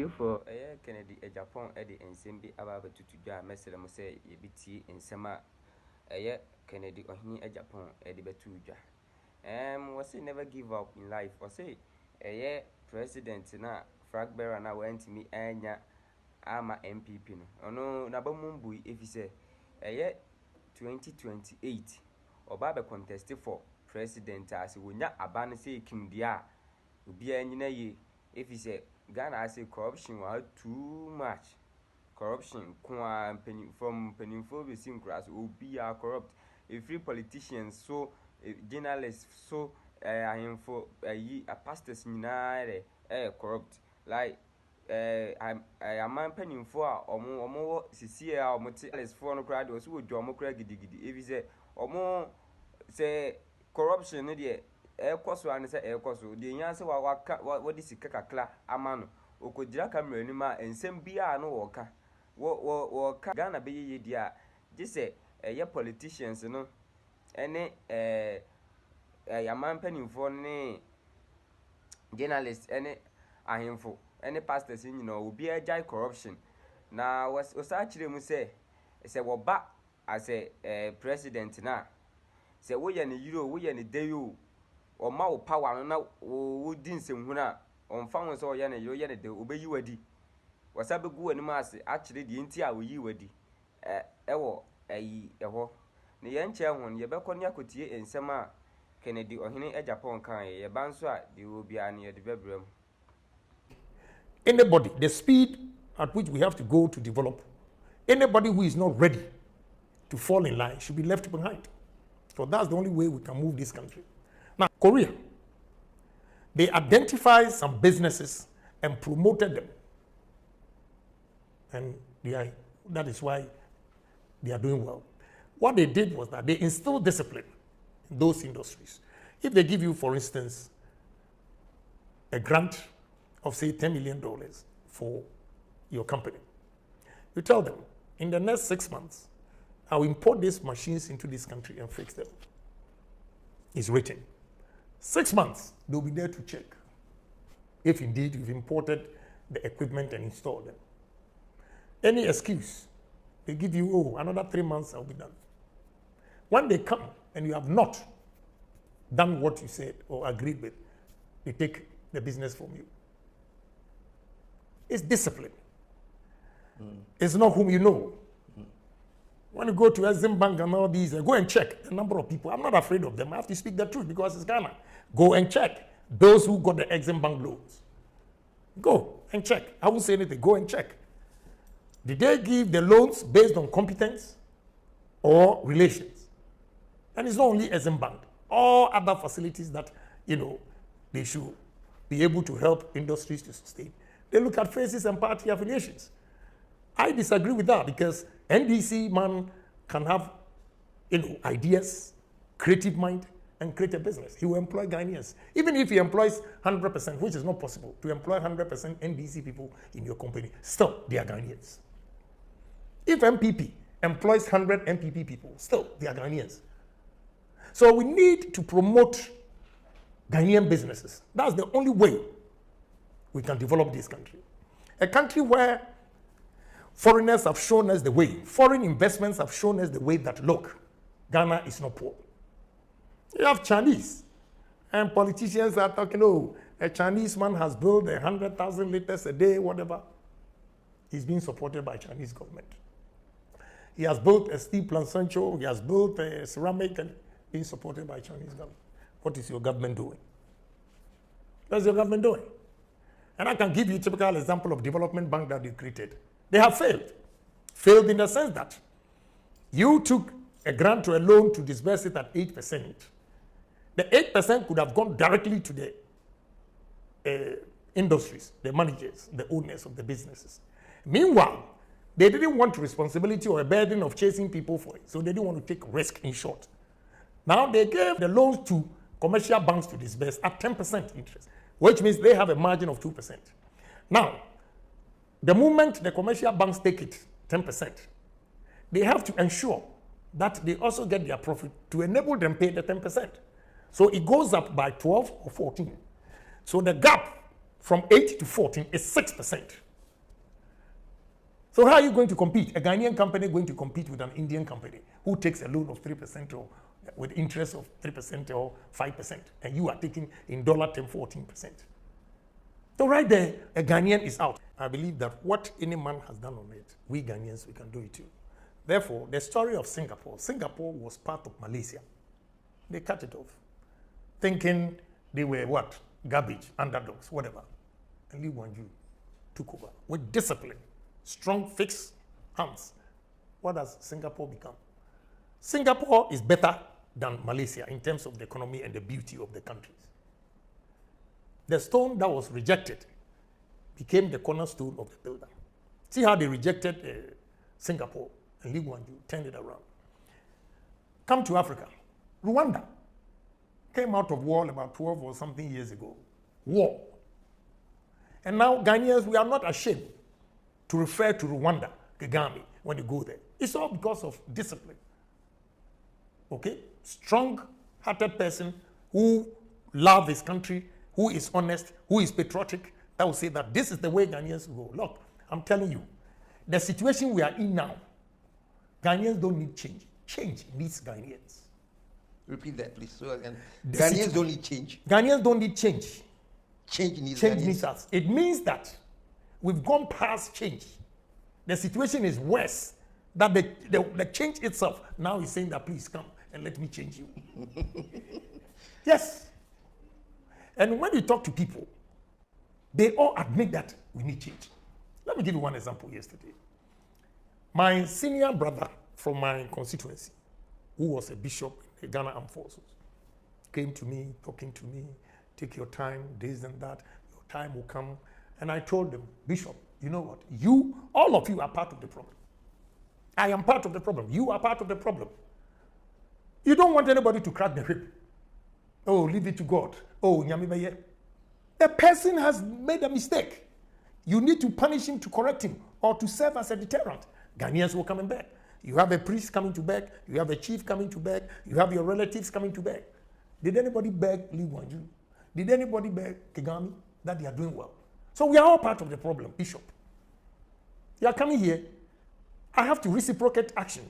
for Kennedy Agyapong Eddie and Simbi Ababa to Messer say Yebiti in Sama Kennedy or Hini Agyapong Eddie Betuja. Was he never give up in life or say president na flag bearer na went to me anya ama MPP no. No Nabamumbu if he say 2028 or Baba contested for president as we nya abana say Kim Dia be any if he say Ghana I say corruption was too much. Corruption from peninfo sing class will be corrupt. A free politicians so journalists so info pastors corrupt like I am man peninfo or more CCA or materials for no crowd was who John Mokragidi if he say or more say corruption idiot. Coso and say coso. The answer what is Kakla Amano. Okojira camera anima and same beer no worker. What Ghana be ye dear. Just say politicians, you know. Any a man penning for any journalists, any info, any pastors, you know, will be a giant corruption. Now, was actually must say, what back as a president now. Say, we any euro, we any day you. Or more power na wo din sem huna on fa won so ye na yo ye de obeyi wadi wasabe gu ani ma ase actually de nti a wo yi wadi ewo ayi eho ne ye nche hon ye bekọ ne akotie ensem a Kennedy ohene Agyapong kan ye ban so a de obi an ye de bebrem. Anybody, the speed at which we have to go to develop, anybody who is not ready to fall in line should be left behind. So that's the only way we can move this country. Now, Korea, they identified some businesses and promoted them. And that is why they are doing well. What they did was that they instilled discipline in those industries. If they give you, for instance, a grant of, say, $10 million for your company, you tell them, in the next 6 months, I'll import these machines into this country and fix them. It's written. 6 months, they'll be there to check if indeed you've imported the equipment and installed them. Any excuse, they give you, another 3 months, I'll be done. When they come and you have not done what you said or agreed with, they take the business from you. It's discipline. It's not whom you know. When you go to Exim Bank and all these, go and check the number of people. I'm not afraid of them. I have to speak the truth because it's Ghana. Go and check those who got the Exim Bank loans. Go and check. I won't say anything. Go and check. Did they give the loans based on competence or relations? And it's not only Exim Bank. All other facilities that, they should be able to help industries to sustain. They look at faces and party affiliations. I disagree with that because NDC man can have, ideas, creative mind, and create a business. He will employ Ghanaians. Even if he employs 100%, which is not possible, to employ 100% NDC people in your company, still, they are Ghanaians. If MPP employs 100 MPP people, still, they are Ghanaians. So we need to promote Ghanaian businesses. That's the only way we can develop this country. A country where foreigners have shown us the way. Foreign investments have shown us the way that, look, Ghana is not poor. You have Chinese, and politicians are talking, a Chinese man has built 100,000 liters a day, whatever. He's being supported by Chinese government. He has built a steel plant, Sancho. He has built a ceramic and being supported by Chinese government. What is your government doing? What is your government doing? And I can give you a typical example of development bank that you created. They have failed. Failed in the sense that you took a grant or a loan to disburse it at 8%. The 8% could have gone directly to the industries, the managers, the owners of the businesses. Meanwhile, they didn't want responsibility or a burden of chasing people for it. So they didn't want to take risk, in short. Now they gave the loans to commercial banks to disburse at 10% interest, which means they have a margin of 2%. Now, the moment the commercial banks take it, 10%, they have to ensure that they also get their profit to enable them pay the 10%. So it goes up by 12 or 14. So the gap from 8 to 14 is 6%. So how are you going to compete? A Ghanaian company going to compete with an Indian company who takes a loan of 3% or with interest of 3% or 5%, and you are taking in dollar term 14%. So right there, a Ghanaian is out. I believe that what any man has done on it, we Ghanaians, we can do it too. Therefore, the story of Singapore was part of Malaysia. They cut it off, thinking they were what? Garbage, underdogs, whatever. And Lee Kuan Yew took over with discipline, strong, fixed hands. What has Singapore become? Singapore is better than Malaysia in terms of the economy and the beauty of the countries. The stone that was rejected became the cornerstone of the builder. See how they rejected Singapore, and Lee Kuan Yew turned it around. Come to Africa. Rwanda came out of war about 12 or something years ago. War. And now Ghanaians, we are not ashamed to refer to Rwanda, Kagame, when you go there. It's all because of discipline. Okay? Strong-hearted person who loves his country, who is honest, who is patriotic, that will say that this is the way Ghanaians go. Look, I'm telling you, the situation we are in now, Ghanaians don't need change. Change needs Ghanaians. Repeat that, please. So again, Ghanaians don't need change. Ghanaians don't need change. Change needs Change Ghanaians. needs us. It means that we've gone past change. The situation is worse. That the change itself now is saying that please come and let me change you. Yes. And when you talk to people, they all admit that we need change. Let me give you one example yesterday. My senior brother from my constituency, who was a bishop in the Ghana Armed Forces, came to me, talking to me, take your time, this and that, your time will come. And I told him, Bishop, you know what? All of you are part of the problem. I am part of the problem. You are part of the problem. You don't want anybody to crack the whip. Oh, leave it to God. Oh, Nyamibeye. The person has made a mistake. You need to punish him to correct him or to serve as a deterrent. Ghanaians will come and beg. You have a priest coming to beg. You have a chief coming to beg. You have your relatives coming to beg. Did anybody beg Lee Kuan Yew? Did anybody beg Kagame that they are doing well? So we are all part of the problem, Bishop. You are coming here. I have to reciprocate action.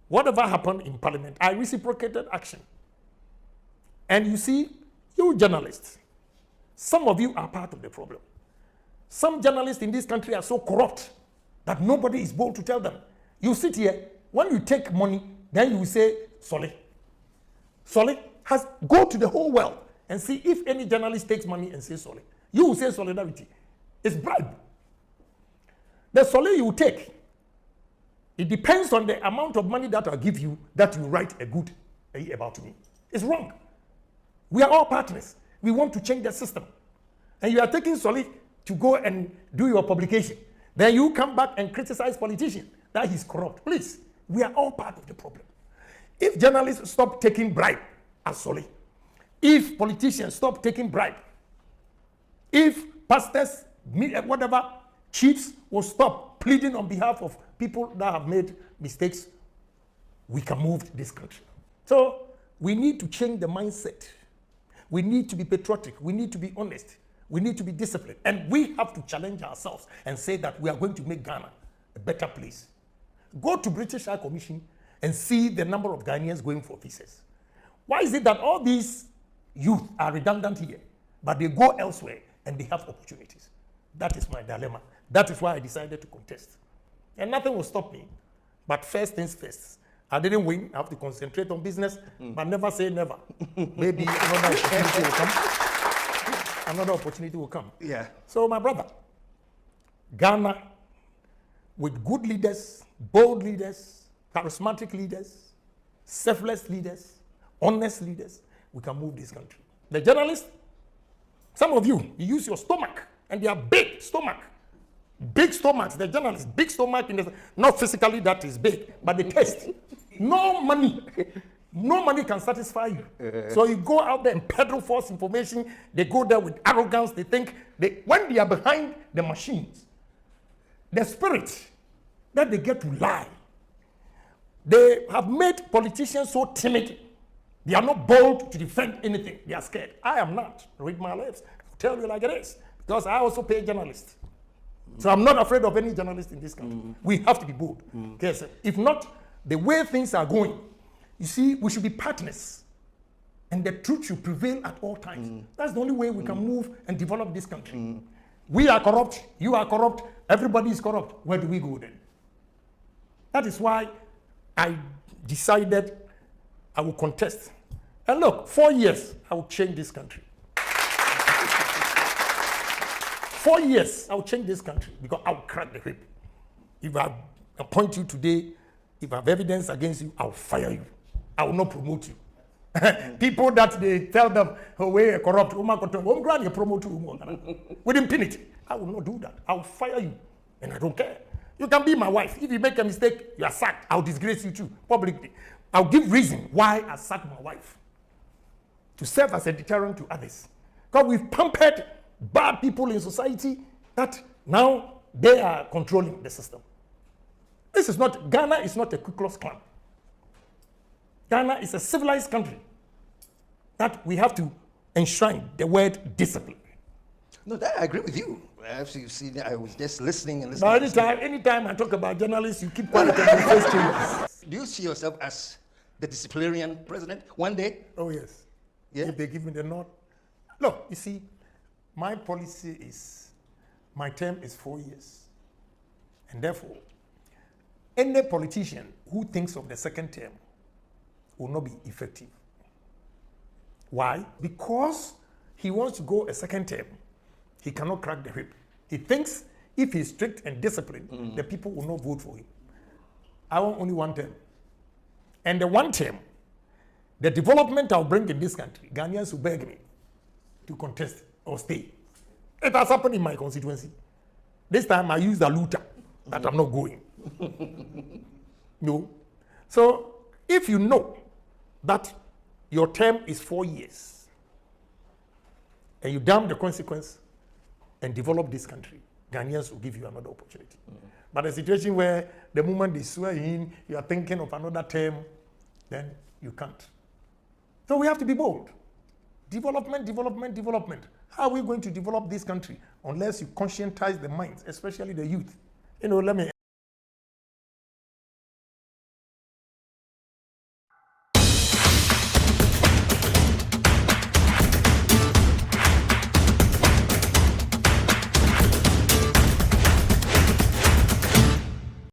Whatever happened in Parliament, I reciprocated action. And you see, you journalists, some of you are part of the problem. Some journalists in this country are so corrupt that nobody is bold to tell them. You sit here, when you take money, then you will say, Solly. Solly go to the whole world and see if any journalist takes money and says Solly. You will say solidarity. It's bribe. The Solly you will take, it depends on the amount of money that I'll give you that you write a good about me. It's wrong. We are all partners. We want to change the system. And you are taking Solly to go and do your publication. Then you come back and criticize politicians that he's corrupt. Please, we are all part of the problem. If journalists stop taking bribe as Solly, if politicians stop taking bribe, if pastors, whatever, chiefs will stop pleading on behalf of people that have made mistakes, we can move this country. So we need to change the mindset. We need to be patriotic. We need to be honest. We need to be disciplined. And we have to challenge ourselves and say that we are going to make Ghana a better place. Go to British High Commission and see the number of Ghanaians going for visas. Why is it that all these youth are redundant here, but they go elsewhere and they have opportunities? That is my dilemma. That is why I decided to contest. And nothing will stop me. But first things first. I didn't win. I have to concentrate on business, but never say never. Maybe another opportunity will come. Another opportunity will come. Yeah. So, my brother, Ghana, with good leaders, bold leaders, charismatic leaders, selfless leaders, honest leaders, we can move this country. The journalists, some of you use your stomach, and they are big stomach. Big stomachs, the journalists, big stomach, not physically that is big, but the taste. No money. No money can satisfy you. So you go out there and peddle false information. They go there with arrogance. They think, when they are behind the machines, the spirit that they get to lie, they have made politicians so timid. They are not bold to defend anything. They are scared. I am not. Read my lips. I'll tell you like it is. Because I also pay journalists. So I'm not afraid of any journalist in this country. We have to be bold. Because if not, the way things are going, you see, we should be partners. And the truth should prevail at all times. That's the only way we can move and develop this country. We are corrupt, you are corrupt, everybody is corrupt. Where do we go then? That is why I decided I will contest. And look, 4 years, I will change this country. 4 years, I will change this country because I will crack the whip. If I appoint you today, if I have evidence against you, I will fire you. I will not promote you. People that they tell them, oh, we're corrupt, you promote you with impunity. I will not do that. I will fire you, and I don't care. You can be my wife. If you make a mistake, you are sacked. I'll disgrace you too, publicly. I'll give reason why I sacked my wife. To serve as a deterrent to others. Because we've pampered bad people in society that now they are controlling the system. Ghana is not a Ku Klux Klan. Ghana is a civilized country that we have to enshrine the word discipline. No, that I agree with you. As you see, I was just listening and listening. But anytime I talk about journalists, you keep quiet and your face changes. Do you see yourself as the disciplinarian president one day? Oh, yes. Yeah. If they give me the nod. Look, you see, my policy is, my term is 4 years. And therefore, any politician who thinks of the second term will not be effective. Why? Because he wants to go a second term. He cannot crack the whip. He thinks if he's strict and disciplined, the people will not vote for him. I want only one term. And the one term, the development I'll bring in this country, Ghanaians will beg me to contest or stay. It has happened in my constituency. This time I used a looter that I'm not going. No. So if you know that your term is 4 years and you damn the consequence and develop this country, Ghanaians will give you another opportunity. But a situation where the moment they swear in, you are thinking of another term, then you can't. So we have to be bold. Development, development, development. How are we going to develop this country unless you conscientize the minds, especially the youth? You know, let me